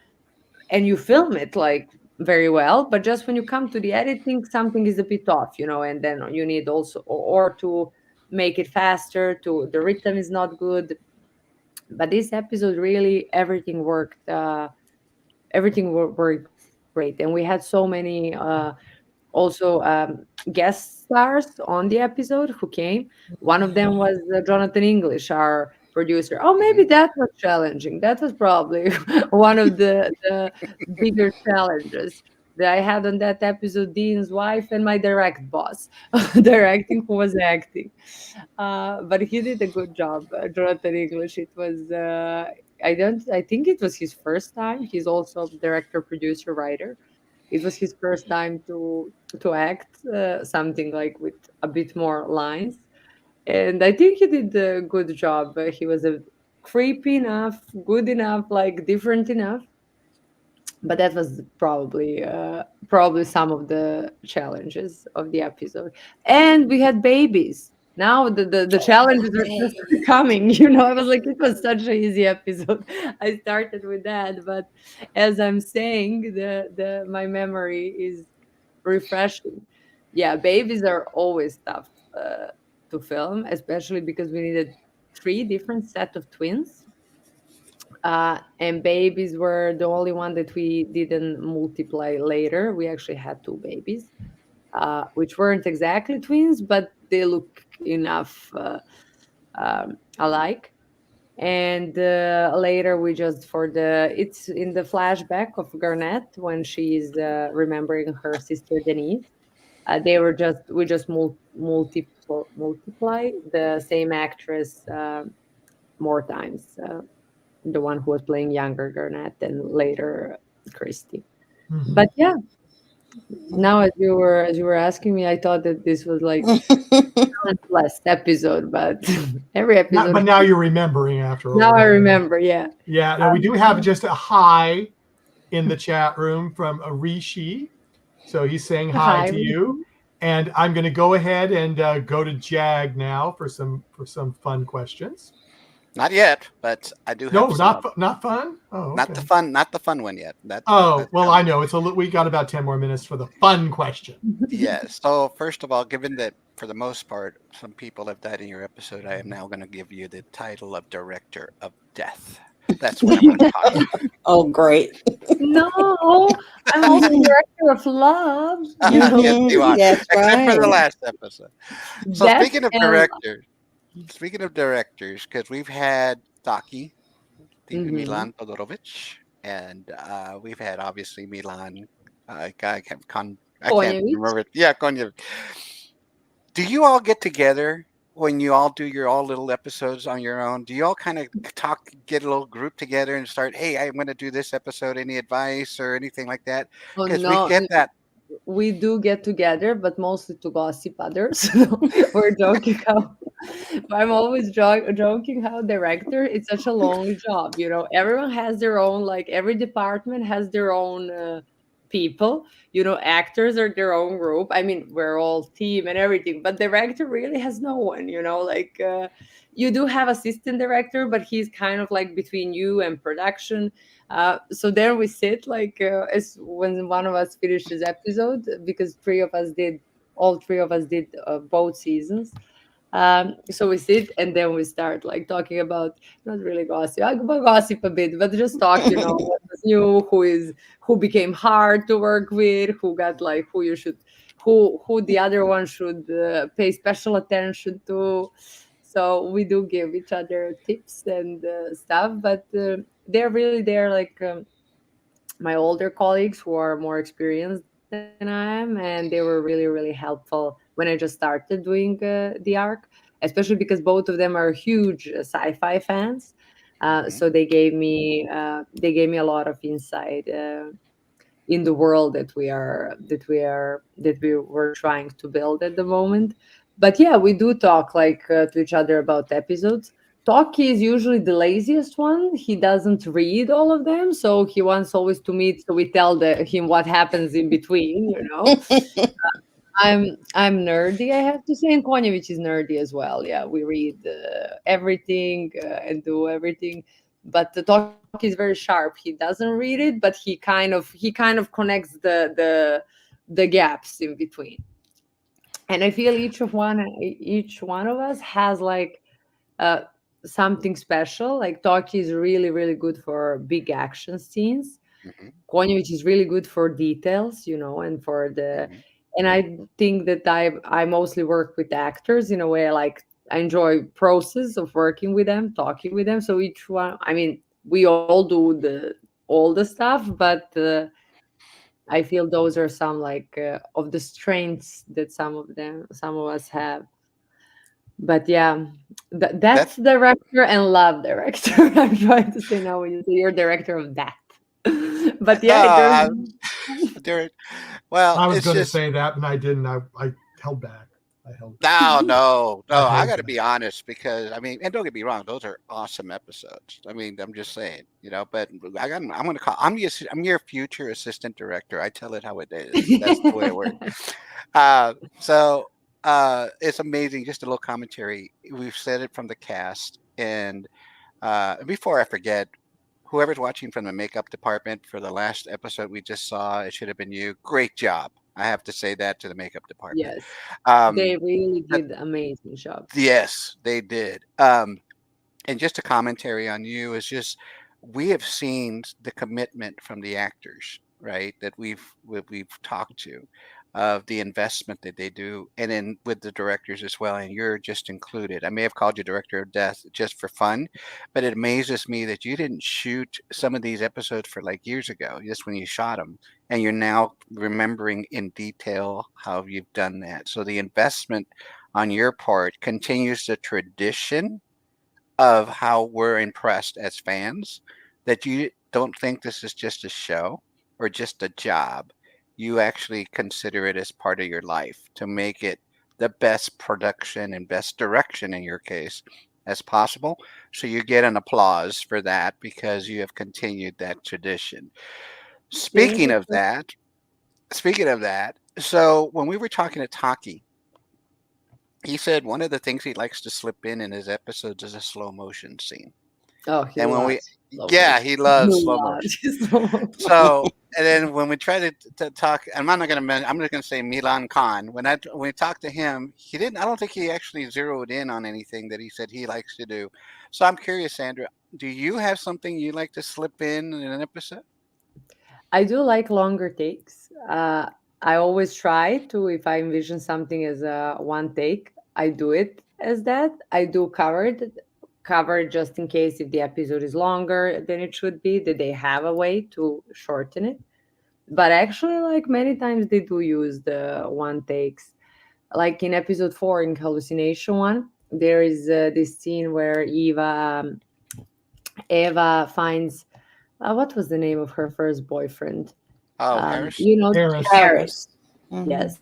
and you film it like very well, but just when you come to the editing, something is a bit off, and then you need also or to make it faster, to the rhythm is not good. But this episode really everything worked great, and we had so many also guest stars on the episode who came. One of them was Jonathan English, our producer. Oh, maybe that was challenging. That was probably one of the bigger challenges that I had on that episode. Dean's wife and my direct boss, directing, who was acting. But he did a good job, Jonathan English. It was. I think it was his first time. He's also director, producer, writer. It was his first time to act something like with a bit more lines, and I think he did a good job. He was a creepy enough, good enough, like different enough. But that was probably some of the challenges of the episode. And we had babies. Now the challenges are just coming. I was like, it was such an easy episode. I started with that, but as I'm saying, the my memory is refreshing. Yeah, babies are always tough to film, especially because we needed three different set of twins, and babies were the only one that we didn't multiply later. We actually had two babies, which weren't exactly twins, but they look enough alike. And later we just it's in the flashback of Garnett when she's remembering her sister Denise. We just multiply the same actress more times. The one who was playing younger Garnett and later Christy. Mhm. But yeah, now as you were asking me, I thought that this was like last episode, but every episode. But now you're remembering after all. Now I remember, yeah. Yeah, now we do have just a hi in the chat room from Arishi. So he's saying hi to you. And I'm going to go ahead and go to Jag now for some fun questions. Not yet, but I do have No, some. not fun. Oh, okay. Not the fun one yet. Well, I know we got about 10 more minutes for the fun question. Yeah. So first of all, given that for the most part some people have died in your episode, I am now going to give you the title of Director of Death. That's what I'm going to talk about. Oh, great. No, I'm also director of love. Yes, you are. Yes, Except for the right. last episode. So Death speaking of directors, because we've had Taki, Milan Todorovic, and we've had obviously Milan. I can't remember. Yeah, Konjevic. Do you all get together when you all do your all little episodes on your own? Do you all kind of get a little group together and start, hey, I'm going to do this episode. Any advice or anything like that? Because we get that. We do get together, but mostly to gossip others. We're joking how I'm always joking how director, it's such a lonely job. Everyone has their own, like every department has their own people. Actors are their own group. I mean, we're all team and everything, but director really has no one. Like you do have assistant director, but he's kind of like between you and production. So there we sit like as when one of us finished his episode, because all three of us did both seasons. So we sit and then we start like talking about, not really gossip, I gossip a bit, but just talk, what was new, who became hard to work with, who got like who the other one should pay special attention to. So we do give each other tips and stuff, but they're like my older colleagues who are more experienced. than I am, and they were really, really helpful when I just started doing the arc, especially because both of them are huge sci-fi fans. So they gave me a lot of insight in the world that we were trying to build at the moment. But yeah, we do talk like to each other about episodes. Toki is usually the laziest one. He doesn't read all of them, so he wants always to meet. So we tell him what happens in between. I'm nerdy, I have to say, and Konjevic is nerdy as well. Yeah, we read everything and do everything. But the talk is very sharp. He doesn't read it, but he kind of connects the gaps in between. And I feel each one of us has like uh, something special. Like Toki is really, really good for big action scenes. Mhm, Konjevic is really good for details, and for the mhm. and I think that I mostly work with actors in a way. Like I enjoy process of working with them, talking with them. So each one, I mean, we all do all the stuff, but I feel those are some like of the strengths that some of us have. But yeah, That's that's director and love director. I'm trying to say now when you say you're director of that. But no, yeah, there's there. Well, I was it's going to just say that, and I didn't. I held back. I held back. no. I I held got to back. be honest because I mean, and don't get me wrong, those are awesome episodes. I mean, I'm just saying, But I'm going to call. I'm your future assistant director. I tell it how it is. That's the way it works. So it's amazing. Just a little commentary. We've said it from the cast, and before I forget, whoever's watching from the makeup department for the last episode we just saw, it should have been you. Great job. I have to say that to the makeup department. Yes, Um, they really but did amazing job. yes, they did. And just a commentary on you is just we have seen the commitment from the actors, right? That we've talked to of the investment that they do, and then with the directors as well. And you're just included. I may have called you director of death just for fun, but it amazes me that you didn't shoot some of these episodes for like years ago, just when you shot them, and you're now remembering in detail how you've done that. So the investment on your part continues the tradition of how we're impressed as fans, that you don't think this is just a show or just a job. You actually consider it as part of your life to make it the best production and best direction in your case as possible. So you get an applause for that because you have continued that tradition. Thank Speaking you. of that, so when we were talking to Taki, he said one of the things he likes to slip in his episodes is a slow motion scene. Oh, he And when we, loves slow yeah, motion. he He loves slow motion. loves slow motion. So, and then when we try to talk, I'm not going to, I'm just going to say Milan Khan. When we talked to him, he didn't, I don't think he actually zeroed in on anything that he said he likes to do. So I'm curious, Sandra, do you have something you like to slip in an episode? I do like longer takes. I always try to, if I envision something as a one take, I do it as that. I do cover just in case if the episode is longer than it should be, that they have a way to shorten it. But actually, like many times they do use the one takes. Like in episode 4, in hallucination one, there is this scene where Eva finds what was the name of her first boyfriend? Oh, Harris? Harris. Harris. Mhm. Yes,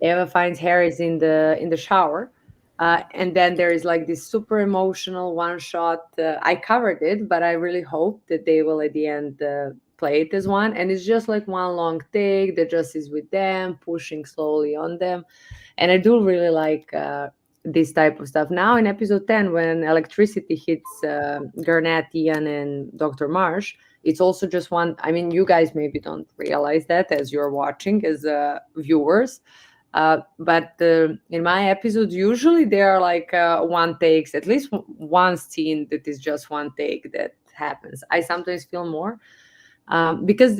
Eva finds Harris in the shower, and then there is like this super emotional one shot. I covered it, but I really hope that they will at the end play it as one, and it's just like one long take that just is with them pushing slowly on them, and I do really like this type of stuff. Now in episode 10, when electricity hits Garnett, Ian, and Dr. Marsh, it's also just one. I mean, you guys maybe don't realize that as you're watching as viewers, but in my episodes, usually there are like one takes, at least one scene that is just one take that happens. I sometimes feel more because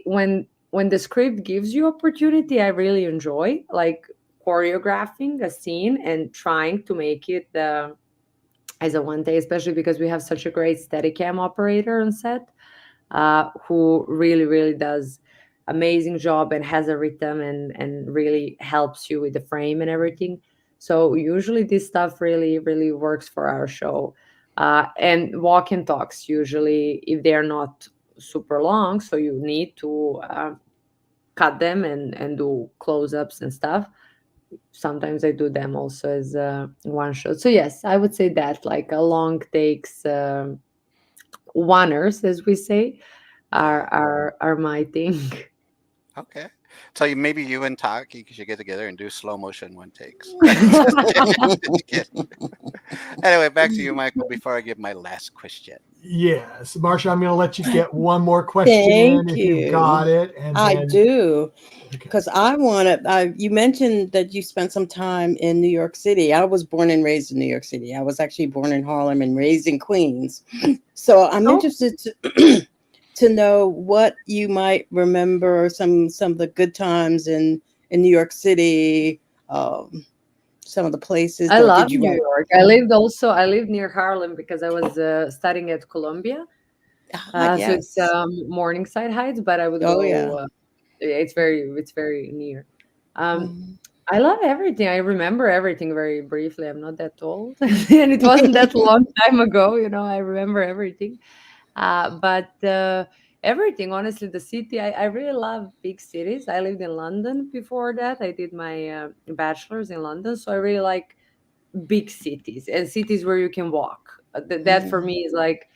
when the script gives you opportunity, I really enjoy like choreographing a scene and trying to make it as a one take, especially because we have such a great Steadicam operator on set who really, really does amazing job and has a rhythm and really helps you with the frame and everything. So usually this stuff really really works for our show. And walk and talks usually, if they're not super long, so you need to cut them and do close-ups and stuff. Sometimes I do them also as one shot. So yes, I would say that like a long takes, oneers, as we say, are my thing. Okay. So maybe you and Taki should get together and do slow motion one takes. Anyway, back to you, Michael, before I give my last question. Yes, Marcia, I'm going to let you get one more question Thank if you. you've got it. And I then, do, okay. because I want to. You mentioned that you spent some time in New York City. I was born and raised in New York City. I was actually born in Harlem and raised in Queens. So I'm interested to know what you might remember, some of the good times in New York City. Some of the places. I love New York. I lived near Harlem because I was studying at Columbia. Yes. So it's Morningside Heights, but I would Oh, go. yeah. It's very near. I love everything. I remember everything very briefly. I'm not that old, and it wasn't that long time ago. I remember everything. But everything, honestly, the city. I really love big cities. I lived in London before that. I did my bachelor's in London, so I really like big cities and cities where you can walk. That for me is like,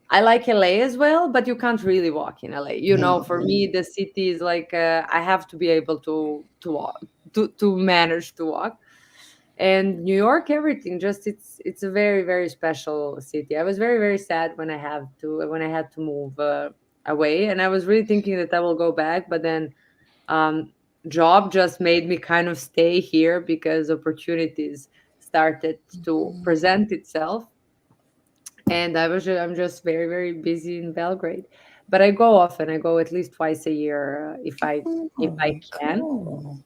I like LA as well, but you can't really walk in LA. For me, the city is like I have to be able to walk, to manage to walk. And New York, everything, just it's a very very special city. I was very very sad when I had to move away, and I was really thinking that I will go back, but then um, job just made me kind of stay here because opportunities started to present itself, and I'm just very very busy in Belgrade. But I go often. I go at least twice a year if I can, Cool.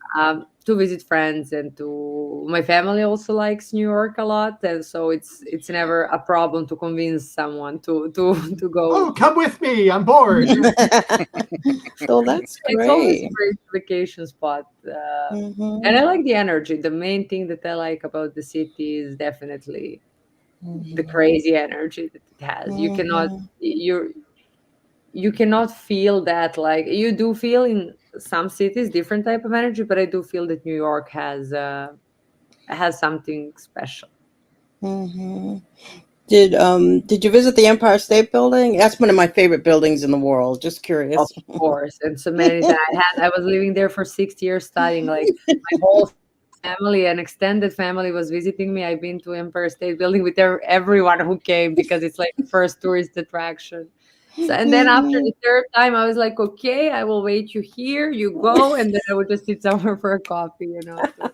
to visit friends, and to my family also likes New York a lot, and so it's never a problem to convince someone to go. Oh, come with me! I'm bored. So that's It's always a great. great vacation spot, and Mhm. I like the energy. The main thing that I like about the city is definitely the crazy energy that it has. You cannot feel that, like you do feel in some cities different type of energy, but I do feel that New York has something special. Mhm. Did you visit the Empire State Building? That's one of my favorite buildings in the world. Just Of curious. course, and so many times I was living there for 6 years studying. Like my whole family, an extended family, was visiting me. I've been to Empire State Building with everyone who came because it's like the first tourist attraction. So, and then after the third time, I was like, okay, I will wait you here. You go, and then I would just sit somewhere for a coffee. But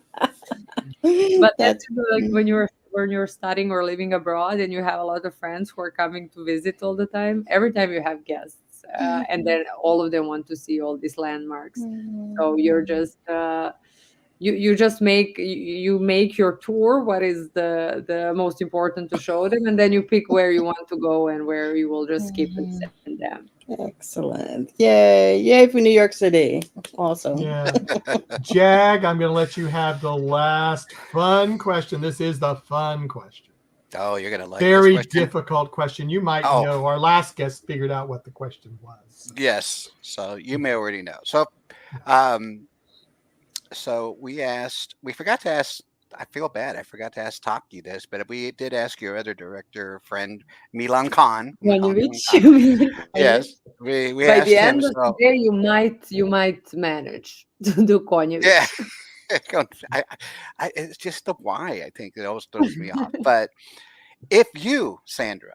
that's That's like when you're studying or living abroad, and you have a lot of friends who are coming to visit all the time. Every time you have guests, and then all of them want to see all these landmarks. So you're just you just make your tour what is the most important to show them, and then you pick where you want to go and where you will just skip and send them. excellent. Yay. Yay for New York City. Awesome. Yeah. Jag, I'm going to let you have the last fun question. This is the fun question. Oh, you're gonna like Very this question. difficult question. You might Oh. know. Our last guest figured out what the question was. Yes. So you may already know. So we forgot to ask. I feel bad. I forgot to ask Taki this, but we did ask your other director friend, Milan Khan. Yes, we By asked the him. end of So the day, you might manage to do Konjević. yeah, it's just the why. I think it always throws me off. But if you, Sandra,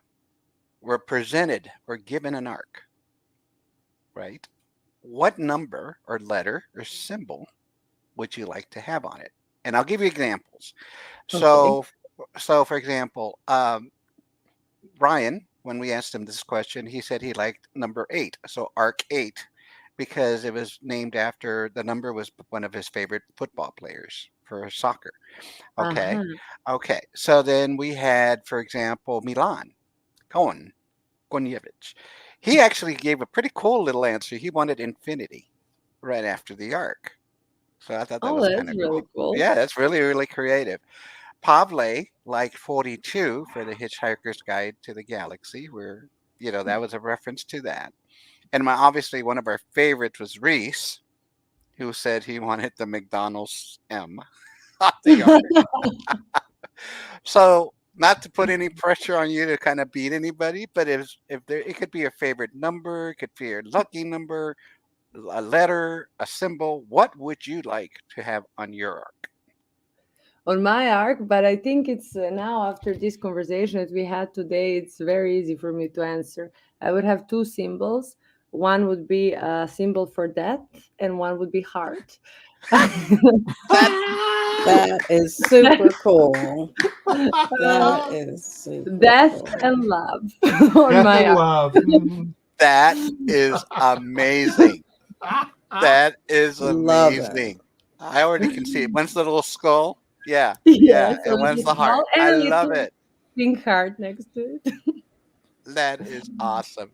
were presented or given an arc, right? What number or letter or symbol would you like to have on it? And I'll give you examples. So for example, Ryan, when we asked him this question, he said he liked number 8, so Arc 8, because it was named after the number was one of his favorite football players for soccer. Okay, okay. So then we had, for example, Milan Konjević. He actually gave a pretty cool little answer. He wanted infinity. right after the arc. So I thought that Oh, was that's kind of really cool. cool. Yeah, that's really, really creative. Pavle liked 42 for the Hitchhiker's Guide to the Galaxy, where, that was a reference to that. And obviously one of our favorites was Reese, who said he wanted the McDonald's M on the arc. So not to put any pressure on you to kind of beat anybody, but it could be a favorite number, it could be your lucky number, a letter, a symbol. What would you like to have on your arc? On my arc, but I think it's now after this conversation that we had today, it's very easy for me to answer. I would have two symbols. One would be a symbol for death, and one would be heart. That is super cool. That is super Death cool. and love on Death my and arc. love. That is amazing. That is Love it. amazing. I already can see it. When's the little skull? Yeah. Yes, And a when's little the heart? ball and I a love little it. pink heart next to it. That is awesome.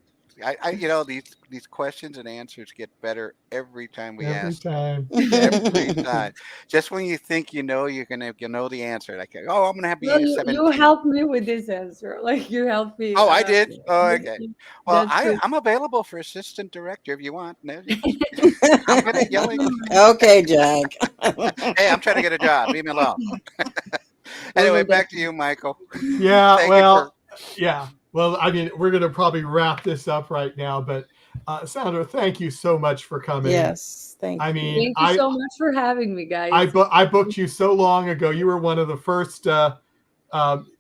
These questions and answers get better every time we Every ask. time. Every time. Just when you think you're gonna know the answer, like, oh, I'm gonna have Well, you you 17. helped me with this answer. Like you helped me. Oh, I did. Oh, with- okay. Well, that's good. I'm available for assistant director if you want. No, I'm good at yelling. Okay, Jack. Hey, I'm trying to get a job. Leave me alone. Anyway, back to you, Michael. Yeah, Thank you well, yeah. Well, I mean, we're going to probably wrap this up right now, but Sandra, thank you so much for coming. Yes, thank you. I mean, Thank you so much for having me, guys. I booked you so long ago. You were one of the first. I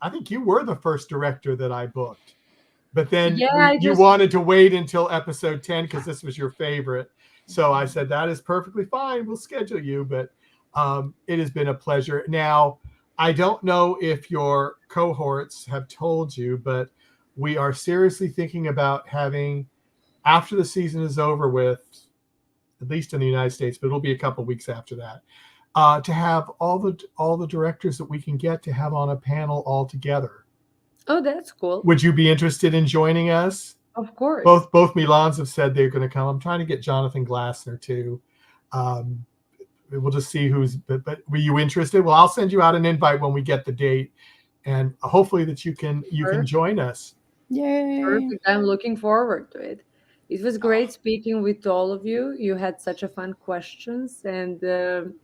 think you were the first director that I booked, but then you wanted to wait until episode 10 because this was your favorite. So I said that is perfectly fine. We'll schedule you, but it has been a pleasure. Now, I don't know if your cohorts have told you, but we are seriously thinking about having, after the season is over with, at least in the United States, but it'll be a couple of weeks after that, to have all the directors that we can get to have on a panel all together. Oh, that's cool. Would you be interested in joining us? Of course. Both Milans have said they're going to come. I'm trying to get Jonathan Glassner too. We'll just see who's. But were you interested? Well, I'll send you out an invite when we get the date, and hopefully that you can join us. Yay! Perfect. I'm looking forward to it. It was great speaking with all of you. You had such a fun questions, and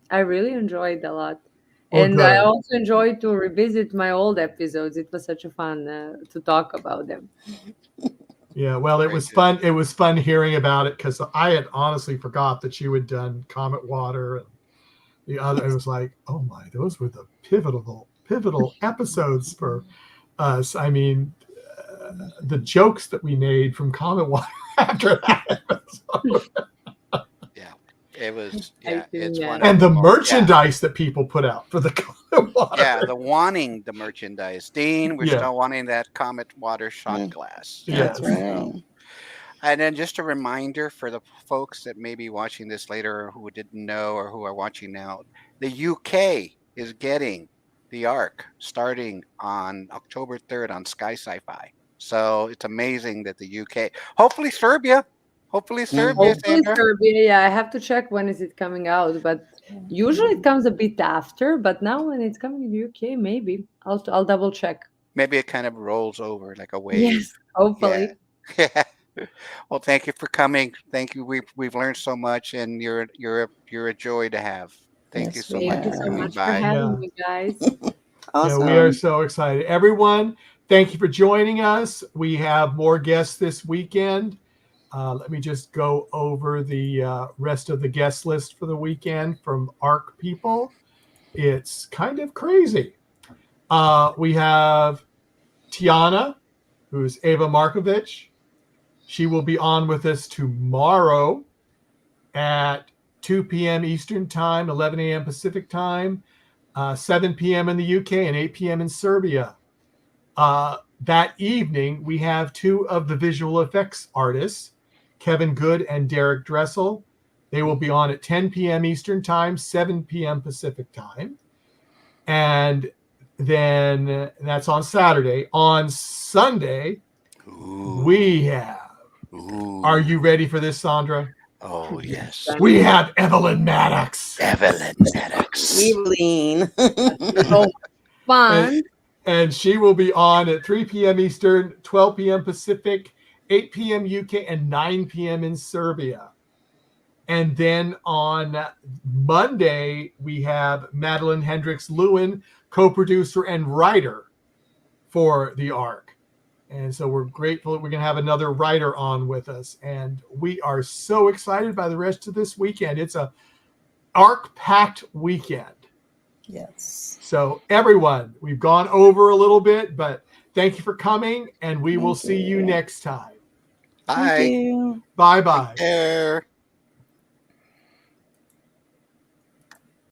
I really enjoyed a lot. And I also enjoyed to revisit my old episodes. It was such a fun to talk about them. Yeah, well, it was fun. It was fun hearing about it because I had honestly forgot that you had done Comet Water and the other. It was like, oh my, those were the pivotal episodes for us. I mean, the jokes that we made from Comet Water after that episode. It was, it's wonderful. And the merchandise that people put out for the Comet Water. Yeah, the wanting the merchandise. Dean, we're still wanting that Comet Water shot glass. Yes. Right. And then just a reminder for the folks that may be watching this later or who didn't know or who are watching now, the UK is getting the Ark starting on October 3rd on Sky Sci-Fi. So it's amazing that the UK, hopefully Serbia, Sandra. Serbia, yeah, I have to check when is it coming out, but usually it comes a bit after. But now when it's coming in the UK, maybe I'll double check. Maybe it kind of rolls over like a wave. Yes, hopefully. Yeah. Well, thank you for coming. Thank you. We've learned so much, and you're a joy to have. Thank you so much. Thank you so much for having me, guys. Awesome. Yeah, we are so excited. Everyone, thank you for joining us. We have more guests this weekend. Let me just go over the rest of the guest list for the weekend from ARC people. It's kind of crazy. We have Tiana, who's Ava Markovich. She will be on with us tomorrow at 2 p.m. Eastern Time, 11 a.m. Pacific Time, 7 p.m. in the UK, and 8 p.m. in Serbia. That evening, we have two of the visual effects artists, Kevin Good and Derek Dressel. They will be on at 10 p.m. Eastern Time, 7 p.m. Pacific Time. And then that's on Saturday. On Sunday, we have... Are you ready for this, Sandra? Oh, yes. We have Evelyn Maddox. Evelyn Maddox. Evelyn. So fun. And she will be on at 3 p.m. Eastern, 12 p.m. Pacific, 8 p.m. UK, and 9 p.m. in Serbia. And then on Monday, we have Madeline Hendricks Lewin, co-producer and writer for The Ark. And so we're grateful that we're going to have another writer on with us. And we are so excited by the rest of this weekend. It's a Ark-packed weekend. Yes. So everyone, we've gone over a little bit, but thank you for coming, and we will see you next time. Bye. Thank you. Bye-bye. Take care.